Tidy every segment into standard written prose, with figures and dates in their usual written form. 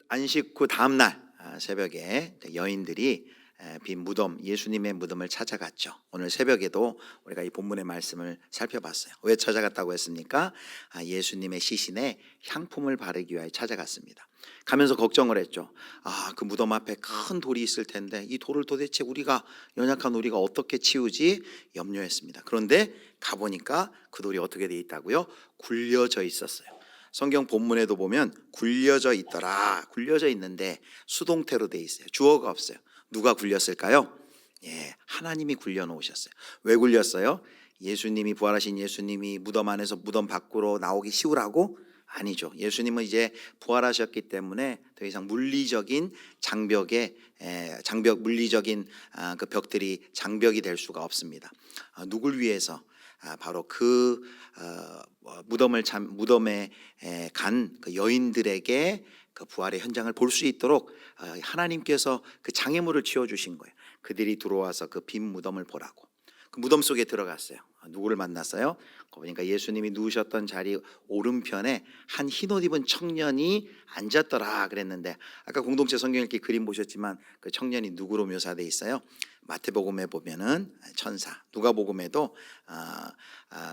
안식 후 다음 날 새벽에 여인들이 빈 무덤, 예수님의 무덤을 찾아갔죠. 오늘 새벽에도 우리가 이 본문의 말씀을 살펴봤어요. 왜 찾아갔다고 했습니까? 예수님의 시신에 향품을 바르기 위하여 찾아갔습니다. 가면서 걱정을 했죠. 그 무덤 앞에 큰 돌이 있을 텐데 이 돌을 도대체 연약한 우리가 어떻게 치우지 염려했습니다. 그런데 가보니까 그 돌이 어떻게 돼 있다고요? 굴려져 있었어요. 성경 본문에도 보면 굴려져 있더라. 굴려져 있는데 수동태로 돼 있어요. 주어가 없어요. 누가 굴렸을까요? 하나님이 굴려 놓으셨어요. 왜 굴렸어요? 예수님이, 부활하신 예수님이 무덤 안에서 무덤 밖으로 나오기 쉬우라고? 아니죠. 예수님은 이제 부활하셨기 때문에 더 이상 물리적인 물리적인 그 벽들이 장벽이 될 수가 없습니다. 누굴 위해서? 바로 그 무덤에 간 그 여인들에게 그 부활의 현장을 볼 수 있도록 하나님께서 그 장애물을 치워주신 거예요. 그들이 들어와서 그 빈 무덤을 보라고. 그 무덤 속에 들어갔어요. 누구를 만났어요? 보니까 예수님이 누우셨던 자리 오른편에 한 흰옷 입은 청년이 앉았더라 그랬는데, 아까 공동체 성경 읽기 그림 보셨지만 그 청년이 누구로 묘사되어 있어요? 마태복음에 보면은 천사, 누가복음에도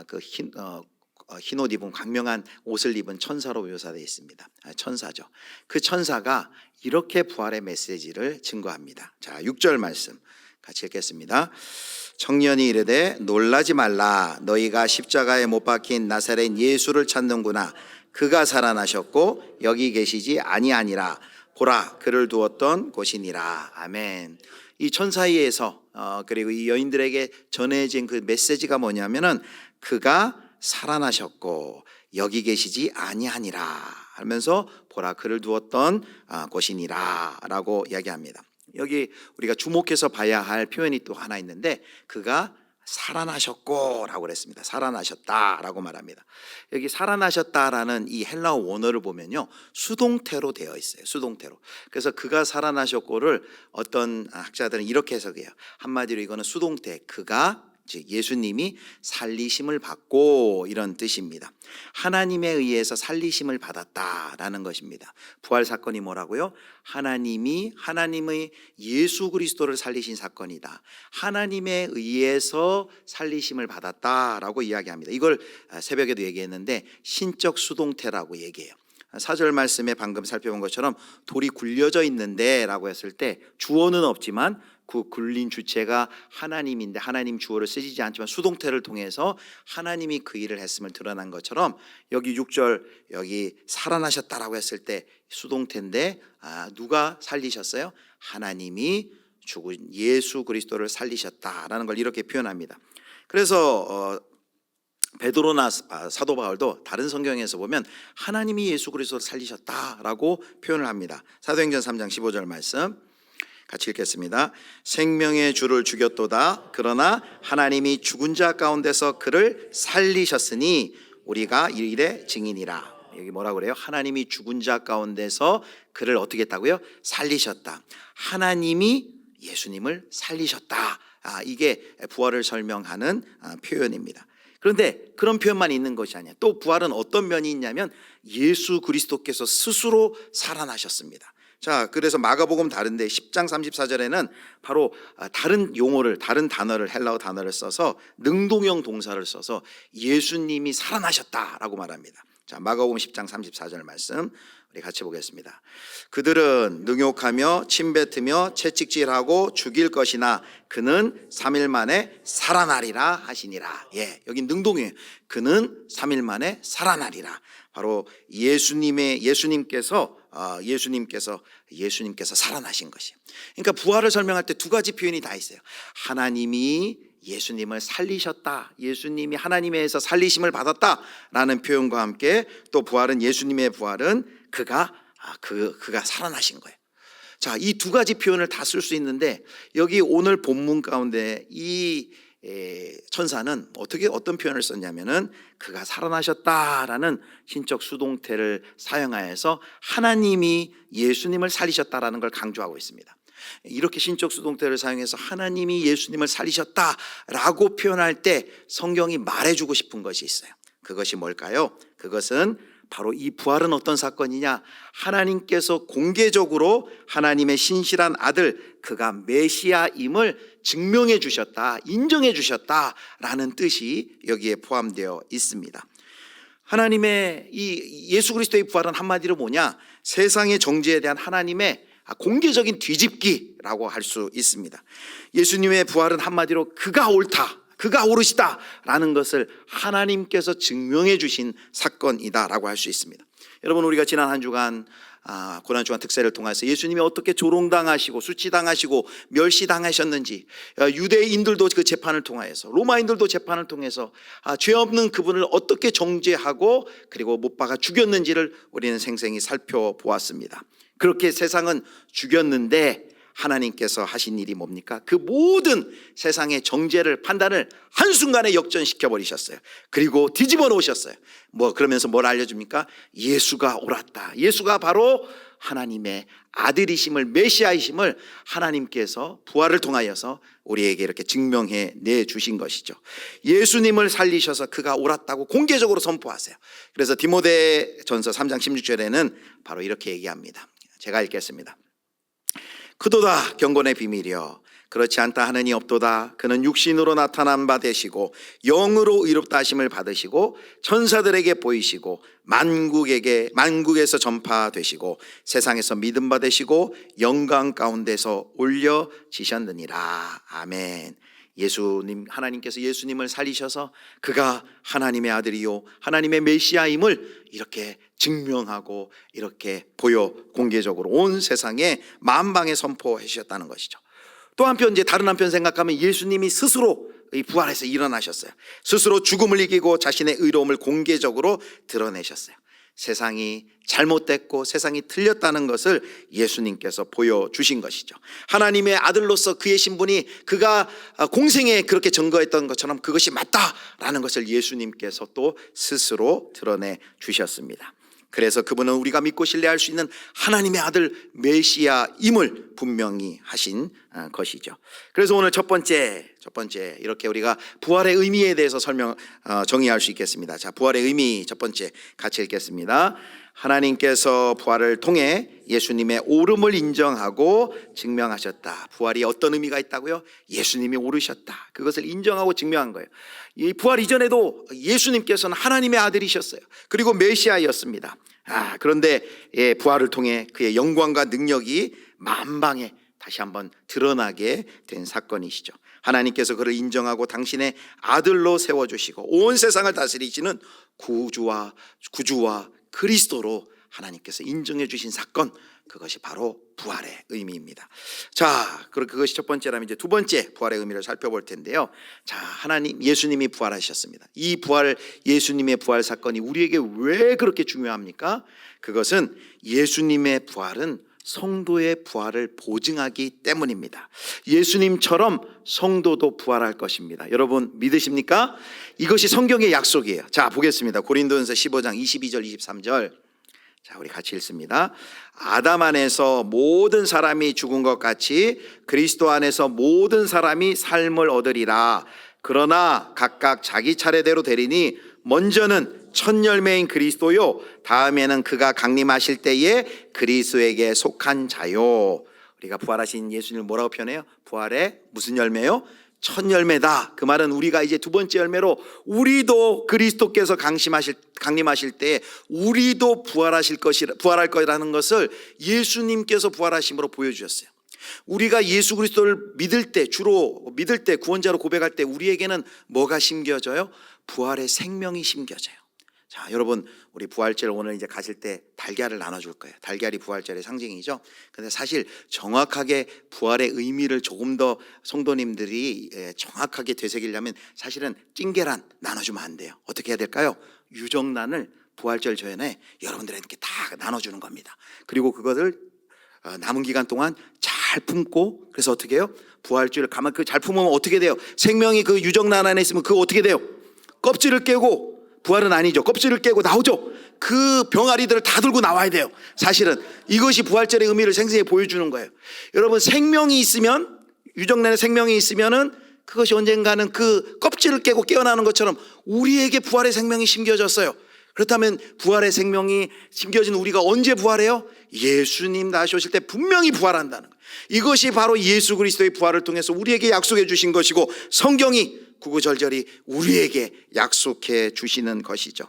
그 흰옷 입은 광명한 옷을 입은 천사로 묘사되어 있습니다. 천사죠. 그 천사가 이렇게 부활의 메시지를 증거합니다. 자, 6절 말씀 같이 읽겠습니다. 청년이 이르되 놀라지 말라. 너희가 십자가에 못 박힌 나사렛 예수를 찾는구나. 그가 살아나셨고 여기 계시지 아니하니라. 보라, 그를 두었던 곳이니라. 아멘. 이 천사에서 그리고 이 여인들에게 전해진 그 메시지가 뭐냐면은 그가 살아나셨고 여기 계시지 아니하니라 하면서 보라, 그를 두었던 곳이니라 라고 이야기합니다. 여기 우리가 주목해서 봐야 할 표현이 또 하나 있는데, 그가 살아나셨고 라고 그랬습니다. 살아나셨다 라고 말합니다. 여기 살아나셨다라는 이 헬라어 원어를 보면요, 수동태로 되어 있어요. 수동태로. 그래서 그가 살아나셨고를 어떤 학자들은 이렇게 해석해요. 한마디로 이거는 수동태, 그가, 즉 예수님이 살리심을 받고, 이런 뜻입니다. 하나님에 의해서 살리심을 받았다라는 것입니다. 부활 사건이 뭐라고요? 하나님의 예수 그리스도를 살리신 사건이다. 하나님에 의해서 살리심을 받았다라고 이야기합니다. 이걸 새벽에도 얘기했는데 신적 수동태라고 얘기해요. 4절 말씀에 방금 살펴본 것처럼 돌이 굴려져 있는데 라고 했을 때 주어는 없지만 그 굴린 주체가 하나님인데 하나님 주어를 쓰지 않지만 수동태를 통해서 하나님이 그 일을 했음을 드러난 것처럼 여기 6절 여기 살아나셨다라고 했을 때 수동태인데 누가 살리셨어요? 하나님이 죽은 예수 그리스도를 살리셨다라는 걸 이렇게 표현합니다. 그래서 베드로나 사도 바울도 다른 성경에서 보면 하나님이 예수 그리스도를 살리셨다라고 표현을 합니다. 사도행전 3장 15절 말씀 같이 읽겠습니다. 생명의 주를 죽였도다. 그러나 하나님이 죽은 자 가운데서 그를 살리셨으니 우리가 이 일의 증인이라. 여기 뭐라고 그래요? 하나님이 죽은 자 가운데서 그를 어떻게 했다고요? 살리셨다. 하나님이 예수님을 살리셨다. 이게 부활을 설명하는 표현입니다. 그런데 그런 표현만 있는 것이 아니에요. 또 부활은 어떤 면이 있냐면 예수 그리스도께서 스스로 살아나셨습니다. 자, 그래서 마가복음 다른데 10장 34절에는 바로 다른 용어를, 다른 단어를, 헬라어 단어를 써서 능동형 동사를 써서 예수님이 살아나셨다라고 말합니다. 자, 마가복음 10장 34절 말씀 우리 같이 보겠습니다. 그들은 능욕하며 침뱉으며 채찍질하고 죽일 것이나 그는 3일 만에 살아나리라 하시니라. 여기 능동이에요. 그는 3일 만에 살아나리라. 바로 예수님께서 살아나신 것이에요. 그러니까 부활을 설명할 때 두 가지 표현이 다 있어요. 하나님이 예수님을 살리셨다, 예수님이 하나님에 의해서 살리심을 받았다라는 표현과 함께 또 예수님의 부활은 그가 살아나신 거예요. 자, 이 두 가지 표현을 다 쓸 수 있는데 여기 오늘 본문 가운데 이 천사는 어떤 표현을 썼냐면은 그가 살아나셨다라는 신적 수동태를 사용하여서 하나님이 예수님을 살리셨다라는 걸 강조하고 있습니다. 이렇게 신적 수동태를 사용해서 하나님이 예수님을 살리셨다라고 표현할 때 성경이 말해주고 싶은 것이 있어요. 그것이 뭘까요? 그것은 바로 이 부활은 어떤 사건이냐? 하나님께서 공개적으로 하나님의 신실한 아들, 그가 메시아임을 증명해 주셨다, 인정해 주셨다라는 뜻이 여기에 포함되어 있습니다. 하나님의 이 예수 그리스도의 부활은 한마디로 뭐냐? 세상의 정죄에 대한 하나님의 공개적인 뒤집기라고 할 수 있습니다. 예수님의 부활은 한마디로 그가 옳다, 그가 옳으시다 라는 것을 하나님께서 증명해 주신 사건이다라고 할 수 있습니다. 여러분, 우리가 지난 한 주간 고난주간 특세를 통해서 예수님이 어떻게 조롱당하시고 수치당하시고 멸시당하셨는지, 유대인들도 그 재판을 통하여서, 로마인들도 재판을 통해서 죄 없는 그분을 어떻게 정죄하고 그리고 못 박아 죽였는지를 우리는 생생히 살펴보았습니다. 그렇게 세상은 죽였는데 하나님께서 하신 일이 뭡니까? 그 모든 세상의 정죄를, 판단을 한순간에 역전시켜 버리셨어요. 그리고 뒤집어 놓으셨어요. 그러면서 뭘 알려줍니까? 예수가 옳았다, 예수가 바로 하나님의 아들이심을, 메시아이심을 하나님께서 부활을 통하여서 우리에게 이렇게 증명해 내주신 것이죠. 예수님을 살리셔서 그가 옳았다고 공개적으로 선포하세요. 그래서 디모데전서 3장 16절에는 바로 이렇게 얘기합니다. 제가 읽겠습니다. 그도다 경건의 비밀이여, 그렇지 않다 하느니 없도다. 그는 육신으로 나타난 바 되시고 영으로 의롭다 하심을 받으시고 천사들에게 보이시고 만국에서 전파되시고 세상에서 믿음 받으시고 영광 가운데서 올려지셨느니라. 아멘. 예수님, 하나님께서 예수님을 살리셔서 그가 하나님의 아들이요 하나님의 메시아임을 이렇게 증명하고 이렇게 보여 공개적으로 온 세상에 만방에 선포해 주셨다는 것이죠. 또 한편, 이제 다른 한편 생각하면 예수님이 스스로 부활해서 일어나셨어요. 스스로 죽음을 이기고 자신의 의로움을 공개적으로 드러내셨어요. 세상이 잘못됐고 세상이 틀렸다는 것을 예수님께서 보여주신 것이죠. 하나님의 아들로서 그의 신분이 그가 공생에 그렇게 증거했던 것처럼 그것이 맞다라는 것을 예수님께서 또 스스로 드러내 주셨습니다. 그래서 그분은 우리가 믿고 신뢰할 수 있는 하나님의 아들 메시아임을 분명히 하신 것이죠. 그래서 오늘 첫 번째 이렇게 우리가 부활의 의미에 대해서 정의할 수 있겠습니다. 자, 부활의 의미 첫 번째 같이 읽겠습니다. 하나님께서 부활을 통해 예수님의 옳음을 인정하고 증명하셨다. 부활이 어떤 의미가 있다고요? 예수님이 옳으셨다, 그것을 인정하고 증명한 거예요. 이 부활 이전에도 예수님께서는 하나님의 아들이셨어요. 그리고 메시아였습니다. 그런데 부활을 통해 그의 영광과 능력이 만방에 다시 한번 드러나게 된 사건이시죠. 하나님께서 그를 인정하고 당신의 아들로 세워주시고 온 세상을 다스리시는 구주와 그리스도로 하나님께서 인정해 주신 사건, 그것이 바로 부활의 의미입니다. 자, 그것이 첫 번째라면 이제 두 번째 부활의 의미를 살펴볼 텐데요. 자, 예수님이 부활하셨습니다. 이 예수님의 부활 사건이 우리에게 왜 그렇게 중요합니까? 그것은 예수님의 부활은 성도의 부활을 보증하기 때문입니다. 예수님처럼 성도도 부활할 것입니다. 여러분 믿으십니까? 이것이 성경의 약속이에요. 자, 보겠습니다. 고린도전서 15장 22절 23절. 자, 우리 같이 읽습니다. 아담 안에서 모든 사람이 죽은 것 같이 그리스도 안에서 모든 사람이 삶을 얻으리라. 그러나 각각 자기 차례대로 되리니 먼저는 첫 열매인 그리스도요, 다음에는 그가 강림하실 때에 그리스도에게 속한 자요. 우리가 부활하신 예수님을 뭐라고 표현해요? 부활의 무슨 열매요? 첫 열매다. 그 말은 우리가 이제 두 번째 열매로 우리도 그리스도께서 강림하실 때 우리도 부활할 거라는 것을 예수님께서 부활하심으로 보여주셨어요. 우리가 예수 그리스도를 믿을 때, 구원자로 고백할 때 우리에게는 뭐가 심겨져요? 부활의 생명이 심겨져요. 자, 여러분, 우리 부활절 오늘 이제 가실 때 달걀을 나눠줄 거예요. 달걀이 부활절의 상징이죠. 근데 사실 정확하게 부활의 의미를 조금 더 성도님들이 정확하게 되새기려면 사실은 찐계란 나눠주면 안 돼요. 어떻게 해야 될까요? 유정란을 부활절 전에 여러분들에게 다 나눠주는 겁니다. 그리고 그것을 남은 기간 동안 잘 품고, 그래서 어떻게 해요? 부활절을 가만 잘 품으면 어떻게 돼요? 생명이 그 유정란 안에 있으면 그거 어떻게 돼요? 껍질을 깨고, 부활은 아니죠. 껍질을 깨고 나오죠. 그 병아리들을 다 들고 나와야 돼요. 사실은 이것이 부활절의 의미를 생생히 보여주는 거예요. 여러분, 생명이 있으면, 유정란에 생명이 있으면은 그것이 언젠가는 그 껍질을 깨고 깨어나는 것처럼 우리에게 부활의 생명이 심겨졌어요. 그렇다면 부활의 생명이 심겨진 우리가 언제 부활해요? 예수님 다시 오실 때 분명히 부활한다는 거예요. 이것이 바로 예수 그리스도의 부활을 통해서 우리에게 약속해 주신 것이고 성경이 구구절절히 우리에게 약속해 주시는 것이죠.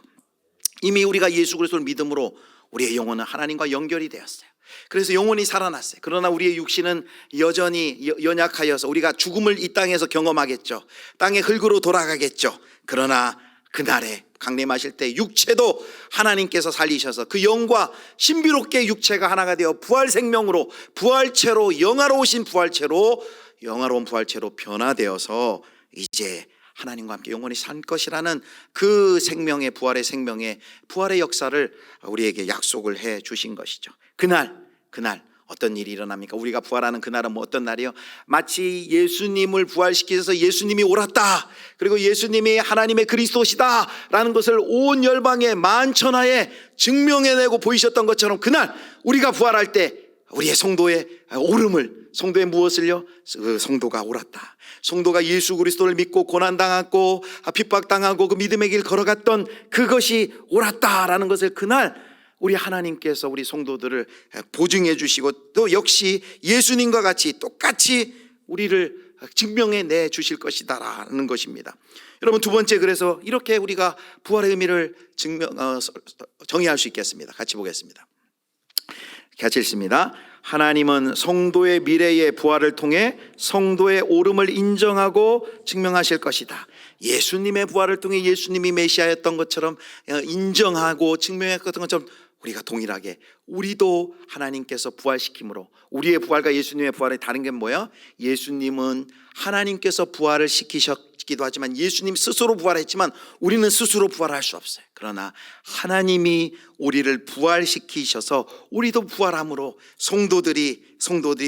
이미 우리가 예수 그리스도를 믿음으로 우리의 영혼은 하나님과 연결이 되었어요. 그래서 영혼이 살아났어요. 그러나 우리의 육신은 여전히 연약하여서 우리가 죽음을 이 땅에서 경험하겠죠. 땅의 흙으로 돌아가겠죠. 그러나 그날에 강림하실 때 육체도 하나님께서 살리셔서 그 영과 신비롭게 육체가 하나가 되어 부활 생명으로, 부활체로, 영화로운 부활체로 변화되어서 이제 하나님과 함께 영원히 산 것이라는 그 생명의, 부활의 생명의, 부활의 역사를 우리에게 약속을 해 주신 것이죠. 그날 어떤 일이 일어납니까? 우리가 부활하는 그날은 뭐 어떤 날이요? 마치 예수님을 부활시키셔서 예수님이 옳았다, 그리고 예수님이 하나님의 그리스도시다 라는 것을 온 열방의 만천하에 증명해내고 보이셨던 것처럼, 그날 우리가 부활할 때 우리의 성도의 옳음을, 성도의 무엇을요? 그 성도가 옳았다, 성도가 예수 그리스도를 믿고 고난당하고 핍박당하고 그 믿음의 길 걸어갔던 그것이 옳았다라는 것을 그날 우리 하나님께서 우리 성도들을 보증해 주시고, 또 역시 예수님과 같이 똑같이 우리를 증명해 내 주실 것이다라는 것입니다. 여러분, 두 번째, 그래서 이렇게 우리가 부활의 의미를 정의할 수 있겠습니다. 같이 보겠습니다. 같이 읽습니다. 하나님은 성도의 미래의 부활을 통해 성도의 옳음을 인정하고 증명하실 것이다. 예수님의 부활을 통해 예수님이 메시아였던 것처럼 인정하고 증명했던 것처럼 우리가 동일하게 우리도 하나님께서 부활시킴으로, 우리의 부활과 예수님의 부활의 다른 게 뭐예요? 예수님은 하나님께서 부활을 시키셨기도 하지만 예수님 스스로 부활했지만 우리는 스스로 부활할 수 없어요. 그러나 하나님이 우리를 부활시키셔서 우리도 부활함으로 성도들이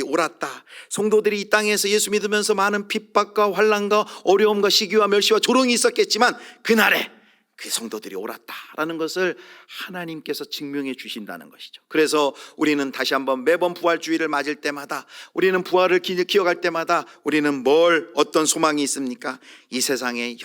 옳았다, 성도들이 이 땅에서 예수 믿으면서 많은 핍박과 환난과 어려움과 시기와 멸시와 조롱이 있었겠지만 그날에 그 성도들이 옳았다라는 것을 하나님께서 증명해 주신다는 것이죠. 그래서 우리는 다시 한번 매번 부활주의를 맞을 때마다, 우리는 부활을 기억할 때마다 우리는 어떤 소망이 있습니까? 이 세상에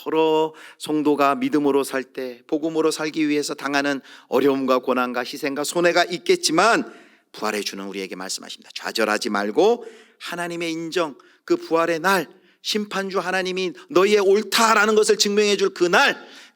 여러 성도가 믿음으로 살 때, 복음으로 살기 위해서 당하는 어려움과 고난과 희생과 손해가 있겠지만 부활해 주는 우리에게 말씀하십니다. 좌절하지 말고 하나님의 인정, 그 부활의 날, 심판주 하나님이 너희의 옳다라는 것을 증명해 줄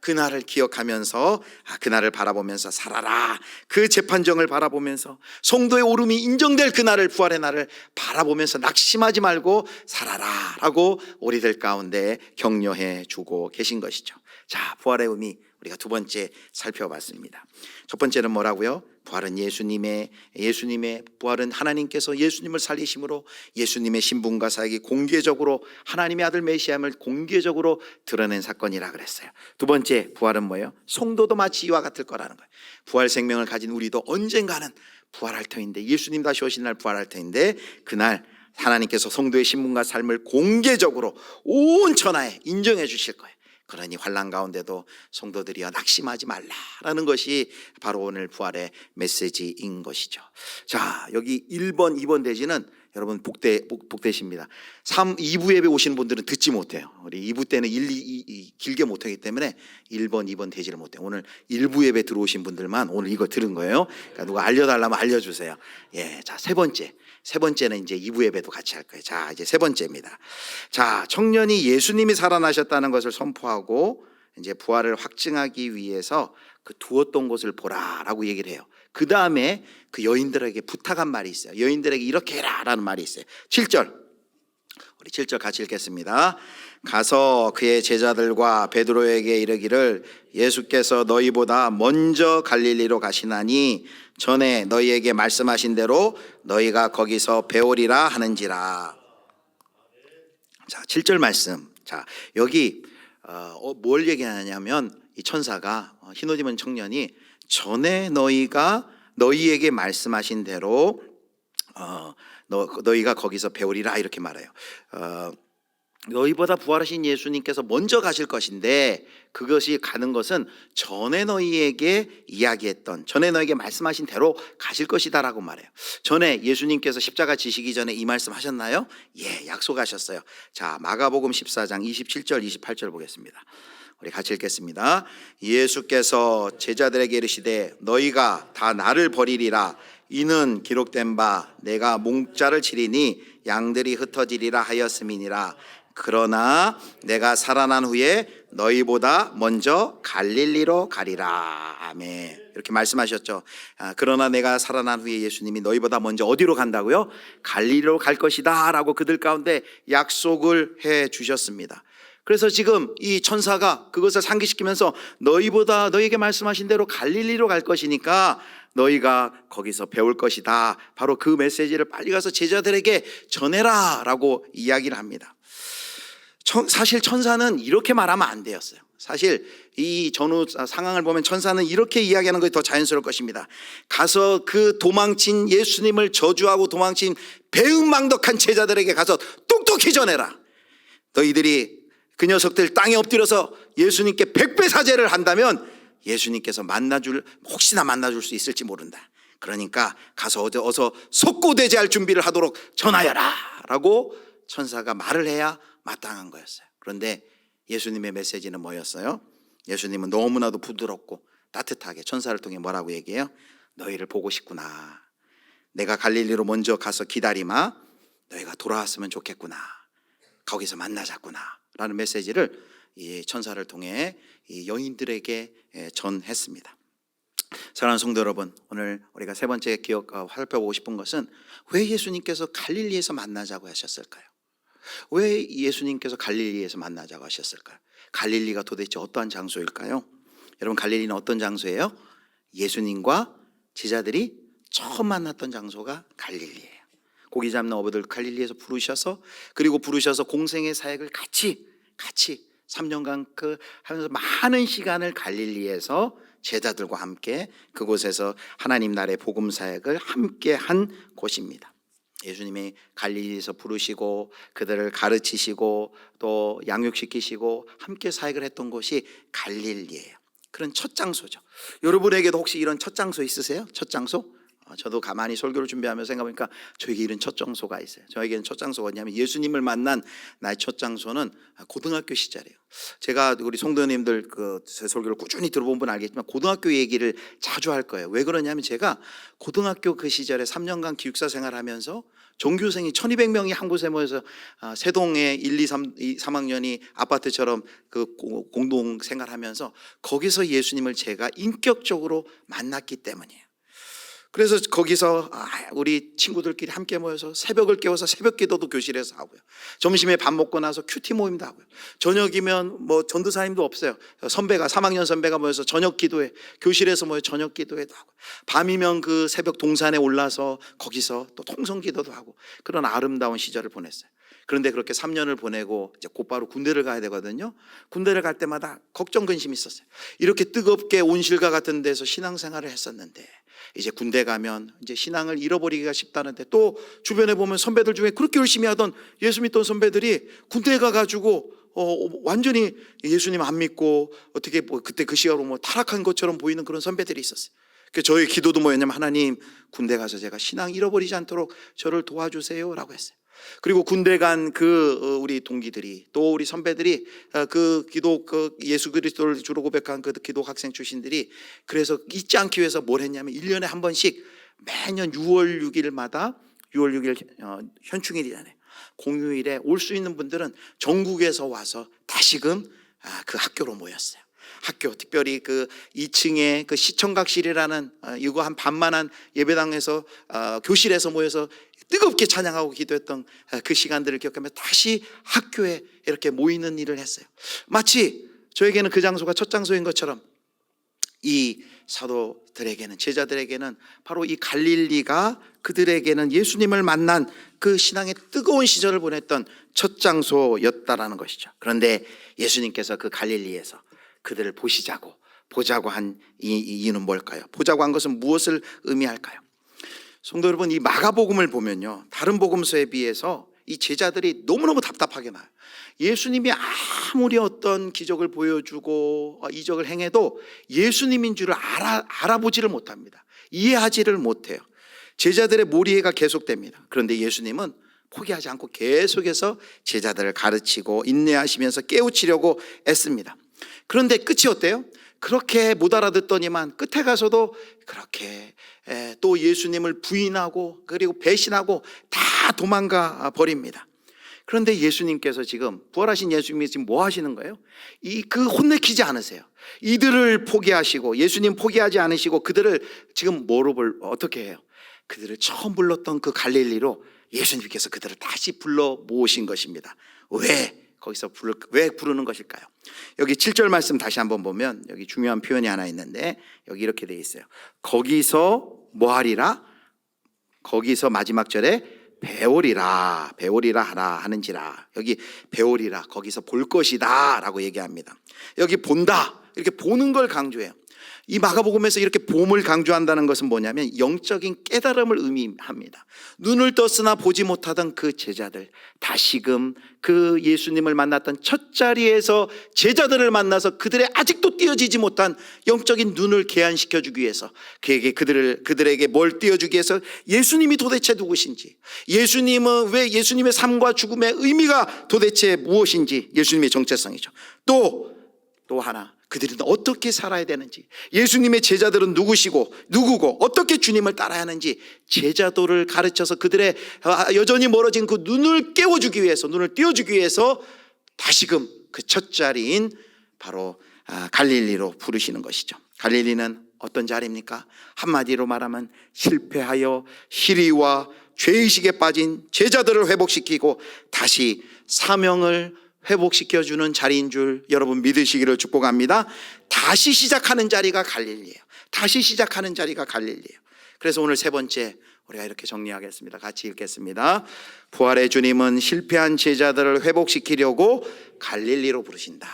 그날을 기억하면서, 그날을 바라보면서 살아라. 그 재판정을 바라보면서 성도의 옳음이 인정될 그날을, 부활의 날을 바라보면서 낙심하지 말고 살아라 라고 우리들 가운데 격려해 주고 계신 것이죠. 자, 부활의 의미 우리가 두 번째 살펴봤습니다. 첫 번째는 뭐라고요? 부활은 예수님의 부활은 하나님께서 예수님을 살리심으로 예수님의 신분과 사역이 공개적으로, 하나님의 아들 메시아임을 공개적으로 드러낸 사건이라 그랬어요. 두 번째, 부활은 뭐예요? 성도도 마치 이와 같을 거라는 거예요. 부활 생명을 가진 우리도 언젠가는 부활할 터인데, 예수님 다시 오신 날 부활할 터인데, 그날 하나님께서 성도의 신분과 삶을 공개적으로 온 천하에 인정해 주실 거예요. 그러니 환난 가운데도 성도들이여 낙심하지 말라라는 것이 바로 오늘 부활의 메시지인 것이죠. 자, 여기 1번, 2번 대지는 여러분 복되십니다. 2부 예배 오시는 분들은 듣지 못해요. 우리 2부 때는 길게 못하기 때문에 1번, 2번 대지를 못해요. 오늘 1부 예배 들어오신 분들만 오늘 이거 들은 거예요. 그러니까 누가 알려달라면 알려주세요. 예, 자, 세 번째는 이제 2부 예배도 같이 할 거예요. 자, 이제 세 번째입니다. 자, 청년이 예수님이 살아나셨다는 것을 선포하고 이제 부활을 확증하기 위해서 그 두었던 곳을 보라라고 얘기를 해요. 그 다음에 그 여인들에게 부탁한 말이 있어요. 여인들에게 이렇게 해라라는 말이 있어요. 7절, 우리 7절 같이 읽겠습니다. 가서 그의 제자들과 베드로에게 이르기를 예수께서 너희보다 먼저 갈릴리로 가시나니 전에 너희에게 말씀하신 대로 너희가 거기서 배우리라 하는지라. 자, 7절 말씀. 자, 여기 뭘 얘기하냐면 이 천사가, 흰옷 입은 청년이 전에 너희에게 말씀하신 대로 너희가 거기서 배우리라 이렇게 말해요. 너희보다 부활하신 예수님께서 먼저 가실 것인데, 그것이 가는 것은 전에 너희에게 이야기했던, 전에 너희에게 말씀하신 대로 가실 것이다라고 말해요. 전에 예수님께서 십자가 지시기 전에 이 말씀 하셨나요? 예, 약속하셨어요. 자, 마가복음 14장 27절 28절 보겠습니다. 우리 같이 읽겠습니다. 예수께서 제자들에게 이르시되 너희가 다 나를 버리리라. 이는 기록된 바 내가 몽자를 치리니 양들이 흩어지리라 하였음이니라. 그러나 내가 살아난 후에 너희보다 먼저 갈릴리로 가리라. 아멘. 이렇게 말씀하셨죠. 그러나 내가 살아난 후에 예수님이 너희보다 먼저 어디로 간다고요? 갈릴리로 갈 것이다 라고 그들 가운데 약속을 해 주셨습니다. 그래서 지금 이 천사가 그것을 상기시키면서 너희에게 말씀하신 대로 갈릴리로 갈 것이니까 너희가 거기서 배울 것이다. 바로 그 메시지를 빨리 가서 제자들에게 전해라 라고 이야기를 합니다. 사실 천사는 이렇게 말하면 안 되었어요. 사실 이 전후 상황을 보면 천사는 이렇게 이야기하는 것이 더 자연스러울 것입니다. 가서 그 도망친 예수님을 저주하고 도망친 배은망덕한 제자들에게 가서 똑똑히 전해라. 너희들이 그 녀석들 땅에 엎드려서 예수님께 100배 사죄를 한다면 예수님께서 혹시나 만나줄 수 있을지 모른다. 그러니까 가서 어서 속고대제할 준비를 하도록 전하여라 라고 천사가 말을 해야 마땅한 거였어요. 그런데 예수님의 메시지는 뭐였어요? 예수님은 너무나도 부드럽고 따뜻하게 천사를 통해 뭐라고 얘기해요? 너희를 보고 싶구나. 내가 갈릴리로 먼저 가서 기다리마. 너희가 돌아왔으면 좋겠구나. 거기서 만나자꾸나 라는 메시지를 이 천사를 통해 이 여인들에게 전했습니다. 사랑하는 성도 여러분, 오늘 우리가 세 번째 살펴보고 싶은 것은 왜 예수님께서 갈릴리에서 만나자고 하셨을까요? 왜 예수님께서 갈릴리에서 만나자고 하셨을까요? 갈릴리가 도대체 어떠한 장소일까요? 여러분, 갈릴리는 어떤 장소예요? 예수님과 제자들이 처음 만났던 장소가 갈릴리예요. 고기 잡는 어부들 갈릴리에서 부르셔서, 그리고 부르셔서 공생의 사역을 같이 3년간 하면서 많은 시간을 갈릴리에서 제자들과 함께 그곳에서 하나님 나라의 복음 사역을 함께 한 곳입니다. 예수님이 갈릴리에서 부르시고 그들을 가르치시고 또 양육시키시고 함께 사역을 했던 곳이 갈릴리예요. 그런 첫 장소죠. 여러분에게도 혹시 이런 첫 장소 있으세요? 첫 장소? 저도 가만히 설교를 준비하면서 생각해보니까 저에게 이런 첫 장소가 있어요. 저에게는 첫 장소가 뭐냐면 예수님을 만난 나의 첫 장소는 고등학교 시절이에요. 제가 우리 성도님들 제 설교를 꾸준히 들어본 분 알겠지만 고등학교 얘기를 자주 할 거예요. 왜 그러냐면 제가 고등학교 그 시절에 3년간 기숙사 생활하면서 종교생이 1200명이 한 곳에 모여서 세동에 1, 2, 3학년이 아파트처럼 그 공동 생활하면서 거기서 예수님을 제가 인격적으로 만났기 때문이에요. 그래서 거기서 우리 친구들끼리 함께 모여서 새벽을 깨워서 새벽 기도도 교실에서 하고요. 점심에 밥 먹고 나서 큐티 모임도 하고요. 저녁이면 전도사님도 없어요. 3학년 선배가 모여서 저녁 기도회, 교실에서 모여 저녁 기도회도 하고, 밤이면 그 새벽 동산에 올라서 거기서 또 통성 기도도 하고, 그런 아름다운 시절을 보냈어요. 그런데 그렇게 3년을 보내고 이제 곧바로 군대를 가야 되거든요. 군대를 갈 때마다 걱정 근심이 있었어요. 이렇게 뜨겁게 온실과 같은 데서 신앙생활을 했었는데 이제 군대 가면 이제 신앙을 잃어버리기가 쉽다는데, 또 주변에 보면 선배들 중에 그렇게 열심히 하던 예수 믿던 선배들이 군대에 가가지고 완전히 예수님 안 믿고 어떻게 그때 그 시각으로 타락한 것처럼 보이는 그런 선배들이 있었어요. 그래서 저의 기도도 뭐였냐면, 하나님, 군대 가서 제가 신앙 잃어버리지 않도록 저를 도와주세요 라고 했어요. 그리고 군대 간 우리 동기들이, 또 우리 선배들이 예수 그리스도를 주로 고백한 그 기독 학생 출신들이 그래서 잊지 않기 위해서 뭘 했냐면 1년에 한 번씩 매년 6월 6일마다 6월 6일 현충일이잖아요. 공휴일에 올 수 있는 분들은 전국에서 와서 다시금 그 학교로 모였어요. 학교, 특별히 그 2층에 그 시청각실이라는 이거 한 반만한 예배당에서 교실에서 모여서 뜨겁게 찬양하고 기도했던 그 시간들을 기억하면서 다시 학교에 이렇게 모이는 일을 했어요. 마치 저에게는 그 장소가 첫 장소인 것처럼 이 사도들에게는, 제자들에게는 바로 이 갈릴리가 그들에게는 예수님을 만난 그 신앙의 뜨거운 시절을 보냈던 첫 장소였다라는 것이죠. 그런데 예수님께서 그 갈릴리에서 그들을 보자고 한 이유는 뭘까요? 보자고 한 것은 무엇을 의미할까요? 성도 여러분, 이 마가복음을 보면요, 다른 복음서에 비해서 이 제자들이 너무너무 답답하게 나요. 예수님이 아무리 어떤 기적을 보여주고 이적을 행해도 예수님인 줄을 알아보지를 못합니다. 이해하지를 못해요. 제자들의 몰이해가 계속됩니다. 그런데 예수님은 포기하지 않고 계속해서 제자들을 가르치고 인내하시면서 깨우치려고 애씁니다. 그런데 끝이 어때요? 그렇게 못 알아듣더니만 끝에 가서도 그렇게 또 예수님을 부인하고 그리고 배신하고 다 도망가 버립니다. 그런데 예수님께서 지금 부활하신 예수님이 지금 뭐 하시는 거예요? 그 혼내키지 않으세요. 이들을 포기하시고 예수님 포기하지 않으시고 그들을 지금 어떻게 해요? 그들을 처음 불렀던 그 갈릴리로 예수님께서 그들을 다시 불러 모으신 것입니다. 왜 부르는 것일까요? 여기 7절 말씀 다시 한번 보면 여기 중요한 표현이 하나 있는데 여기 이렇게 되어 있어요. 거기서 뭐 하리라? 거기서 마지막 절에 배우리라 하라 하는지라. 여기 배우리라, 거기서 볼 것이다 라고 얘기합니다. 여기 본다, 이렇게 보는 걸 강조해요. 이 마가복음에서 이렇게 봄을 강조한다는 것은 뭐냐면 영적인 깨달음을 의미합니다. 눈을 떴으나 보지 못하던 그 제자들, 다시금 그 예수님을 만났던 첫 자리에서 제자들을 만나서 그들의 아직도 띄어지지 못한 영적인 눈을 개안시켜주기 위해서 그들에게 뭘 띄워주기 위해서 예수님이 도대체 누구신지, 예수님은 왜 예수님의 삶과 죽음의 의미가 도대체 무엇인지, 예수님의 정체성이죠. 또 하나, 그들은 어떻게 살아야 되는지, 예수님의 제자들은 누구고 어떻게 주님을 따라야 하는지 제자도를 가르쳐서 그들의 여전히 멀어진 그 눈을 깨워주기 위해서, 눈을 띄워주기 위해서 다시금 그 첫 자리인 바로 갈릴리로 부르시는 것이죠. 갈릴리는 어떤 자리입니까? 한마디로 말하면 실패하여 시리와 죄의식에 빠진 제자들을 회복시키고 다시 사명을 회복시켜주는 자리인 줄 여러분 믿으시기를 축복합니다. 다시 시작하는 자리가 갈릴리예요. 다시 시작하는 자리가 갈릴리예요. 그래서 오늘 세 번째 우리가 이렇게 정리하겠습니다. 같이 읽겠습니다. 부활의 주님은 실패한 제자들을 회복시키려고 갈릴리로 부르신다.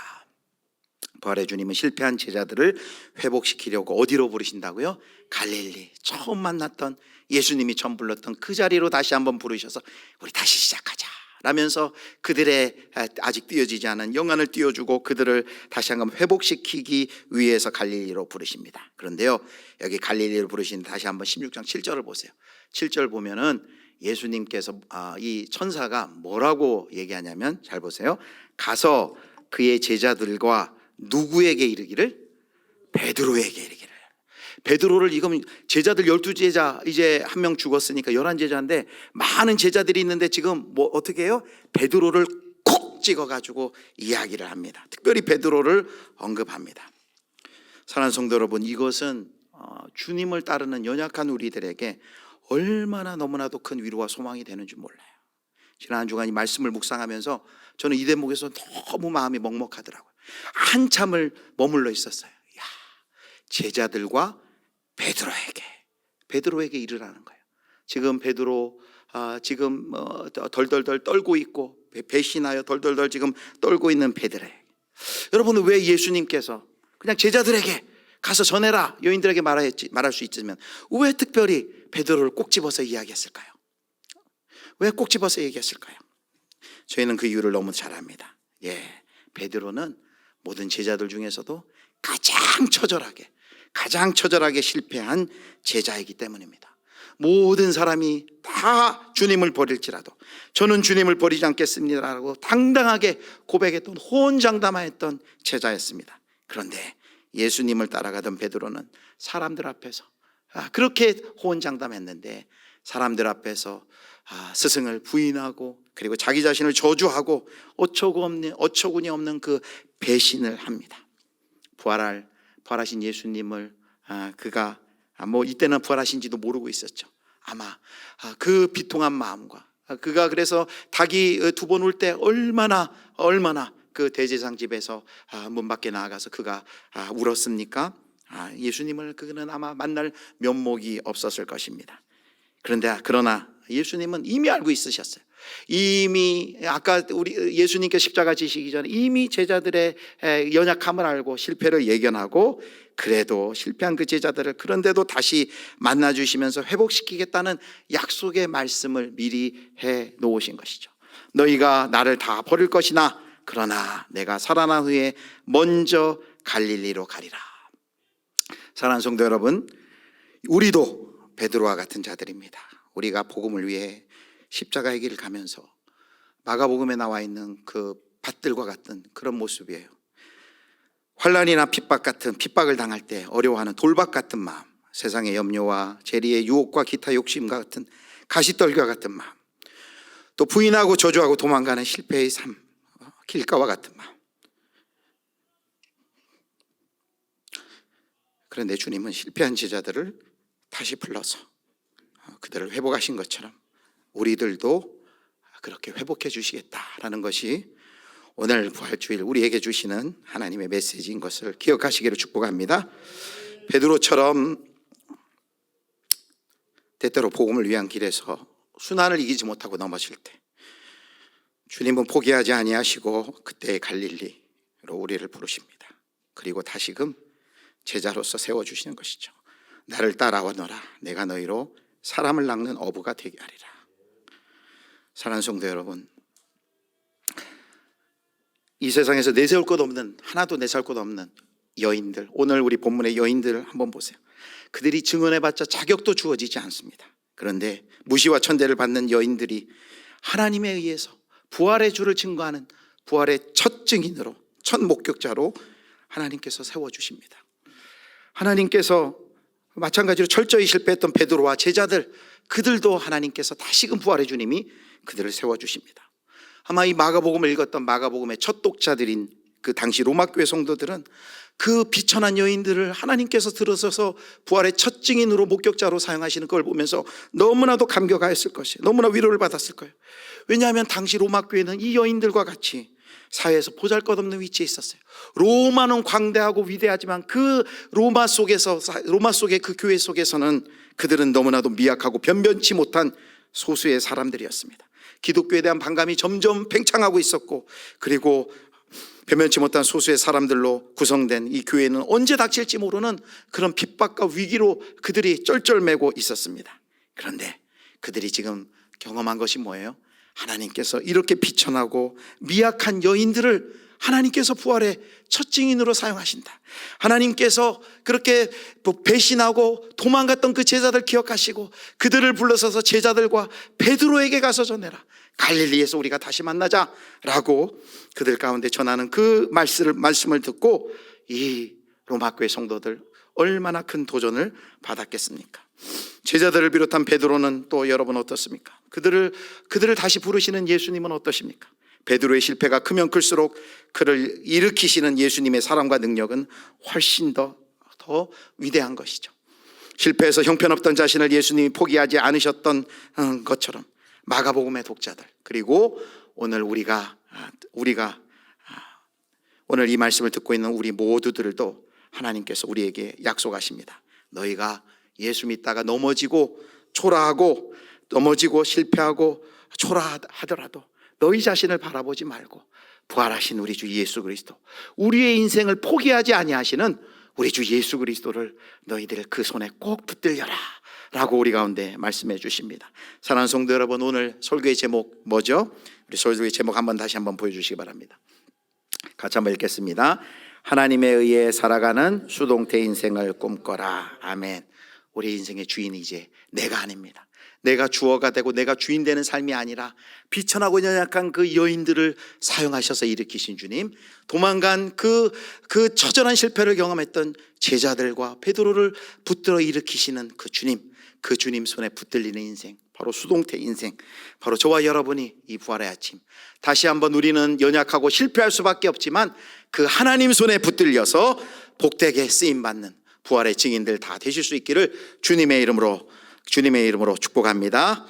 부활의 주님은 실패한 제자들을 회복시키려고 어디로 부르신다고요? 갈릴리, 처음 만났던, 예수님이 처음 불렀던 그 자리로 다시 한번 부르셔서 우리 다시 시작하자 라면서 그들의 아직 띄어지지 않은 영안을 띄워주고 그들을 다시 한번 회복시키기 위해서 갈릴리로 부르십니다. 그런데요, 여기 갈릴리로 부르신 다시 한번 16장 7절을 보세요. 7절 보면은 예수님께서 이 천사가 뭐라고 얘기하냐면, 잘 보세요. 가서 그의 제자들과 누구에게 이르기를? 베드로에게 이르기를. 베드로를, 지금 제자들 12제자 이제 한 명 죽었으니까 11제자인데 많은 제자들이 있는데 지금 뭐 어떻게 해요? 베드로를 콕 찍어가지고 이야기를 합니다. 특별히 베드로를 언급합니다. 사랑하는 성도 여러분, 이것은 주님을 따르는 연약한 우리들에게 얼마나 너무나도 큰 위로와 소망이 되는 줄 몰라요. 지난 한 주간 이 말씀을 묵상하면서 저는 이 대목에서 너무 마음이 먹먹하더라고요. 한참을 머물러 있었어요. 제자들과 베드로에게 이르라는 거예요. 지금 베드로 지금 덜덜덜 떨고 있고, 배신하여 덜덜덜 지금 떨고 있는 베드로에게, 여러분은 왜 예수님께서 그냥 제자들에게 가서 전해라, 여인들에게 말할 수 있으면 왜 특별히 베드로를 꼭 집어서 이야기했을까요? 왜 꼭 집어서 얘기했을까요? 저희는 그 이유를 너무 잘 압니다. 베드로는 모든 제자들 중에서도 가장 처절하게 실패한 제자이기 때문입니다. 모든 사람이 다 주님을 버릴지라도 저는 주님을 버리지 않겠습니다라고 당당하게 고백했던, 호언장담하였던 제자였습니다. 그런데 예수님을 따라가던 베드로는 사람들 앞에서 그렇게 호언장담했는데 사람들 앞에서 스승을 부인하고 그리고 자기 자신을 저주하고 어처구니 없는 그 배신을 합니다. 부활하신 예수님을 그가 이때는 부활하신지도 모르고 있었죠. 아마 그 비통한 마음과 그가 그래서 닭이 2번 울 때 얼마나 그 대제사장 집에서 문 밖에 나가서 그가 울었습니까? 예수님을 그는 아마 만날 면목이 없었을 것입니다. 그러나 예수님은 이미 알고 있으셨어요. 이미 아까 우리 예수님께 십자가 지시기 전에 이미 제자들의 연약함을 알고 실패를 예견하고, 그래도 실패한 그 제자들을 그런데도 다시 만나주시면서 회복시키겠다는 약속의 말씀을 미리 해 놓으신 것이죠. 너희가 나를 다 버릴 것이나 그러나 내가 살아난 후에 먼저 갈릴리로 가리라. 사랑하는 성도 여러분, 우리도 베드로와 같은 자들입니다. 우리가 복음을 위해 십자가의 길을 가면서 마가복음에 나와 있는 그 밭들과 같은 그런 모습이에요. 환난이나 핍박을 당할 때 어려워하는 돌박 같은 마음, 세상의 염려와 재리의 유혹과 기타 욕심과 같은 가시떨기와 같은 마음, 또 부인하고 저주하고 도망가는 실패의 삶, 길가와 같은 마음. 그런데 주님은 실패한 제자들을 다시 불러서 그들을 회복하신 것처럼 우리들도 그렇게 회복해 주시겠다라는 것이 오늘 부활주일 우리에게 주시는 하나님의 메시지인 것을 기억하시기를 축복합니다. 베드로처럼 때때로 복음을 위한 길에서 순환을 이기지 못하고 넘어질 때 주님은 포기하지 아니하시고 그때의 갈릴리로 우리를 부르십니다. 그리고 다시금 제자로서 세워주시는 것이죠. 나를 따라와 너라. 내가 너희로 사람을 낚는 어부가 되게 하리라. 사랑하는 성도 여러분, 이 세상에서 내세울 것 없는, 하나도 내세울 것 없는 여인들, 오늘 우리 본문의 여인들을 한번 보세요. 그들이 증언해봤자 자격도 주어지지 않습니다. 그런데 무시와 천대를 받는 여인들이 하나님에 의해서 부활의 주를 증거하는 부활의 첫 증인으로, 첫 목격자로 하나님께서 세워주십니다. 하나님께서 마찬가지로 철저히 실패했던 베드로와 제자들, 그들도 하나님께서 다시금 부활의 주님이 그들을 세워주십니다. 아마 이 마가복음을 읽었던 마가복음의 첫 독자들인 그 당시 로마교회 성도들은 그 비천한 여인들을 하나님께서 들어서서 부활의 첫 증인으로 목격자로 사용하시는 걸 보면서 너무나도 감격하였을 것이에요. 너무나 위로를 받았을 거예요. 왜냐하면 당시 로마교회는 이 여인들과 같이 사회에서 보잘것없는 위치에 있었어요. 로마는 광대하고 위대하지만 그 로마 속의 그 교회 속에서는 그들은 너무나도 미약하고 변변치 못한 소수의 사람들이었습니다. 기독교에 대한 반감이 점점 팽창하고 있었고, 그리고 변변치 못한 소수의 사람들로 구성된 이 교회는 언제 닥칠지 모르는 그런 핍박과 위기로 그들이 쩔쩔매고 있었습니다. 그런데 그들이 지금 경험한 것이 뭐예요? 하나님께서 이렇게 비천하고 미약한 여인들을 하나님께서 부활의 첫 증인으로 사용하신다. 하나님께서 그렇게 배신하고 도망갔던 그 제자들 기억하시고 그들을 불러서서 제자들과 베드로에게 가서 전해라. 갈릴리에서 우리가 다시 만나자라고 그들 가운데 전하는 그 말씀을 듣고 이 로마교회 성도들 얼마나 큰 도전을 받았겠습니까? 제자들을 비롯한 베드로는 또 여러분 어떻습니까? 그들을 다시 부르시는 예수님은 어떠십니까? 베드로의 실패가 크면 클수록 그를 일으키시는 예수님의 사랑과 능력은 훨씬 더 위대한 것이죠. 실패해서 형편없던 자신을 예수님이 포기하지 않으셨던 것처럼 마가복음의 독자들, 그리고 오늘 우리가 오늘 이 말씀을 듣고 있는 우리 모두들도 하나님께서 우리에게 약속하십니다. 너희가 예수 믿다가 넘어지고 초라하고 넘어지고 실패하고 초라하더라도 너희 자신을 바라보지 말고 부활하신 우리 주 예수 그리스도, 우리의 인생을 포기하지 아니하시는 우리 주 예수 그리스도를 너희들 그 손에 꼭 붙들려라 라고 우리 가운데 말씀해 주십니다. 사랑하는 성도 여러분, 오늘 설교의 제목 뭐죠? 우리 설교의 제목 다시 한번 보여주시기 바랍니다. 같이 한번 읽겠습니다. 하나님에 의해 살아가는 수동태 인생을 꿈꿔라. 아멘. 우리 인생의 주인이 이제 내가 아닙니다. 내가 주어가 되고 내가 주인 되는 삶이 아니라 비천하고 연약한 그 여인들을 사용하셔서 일으키신 주님, 도망간 그 처절한 실패를 경험했던 제자들과 베드로를 붙들어 일으키시는 그 주님 손에 붙들리는 인생, 바로 수동태 인생, 바로 저와 여러분이 이 부활의 아침 다시 한번 우리는 연약하고 실패할 수밖에 없지만 그 하나님 손에 붙들려서 복되게 쓰임받는 부활의 증인들 다 되실 수 있기를 주님의 이름으로 축복합니다.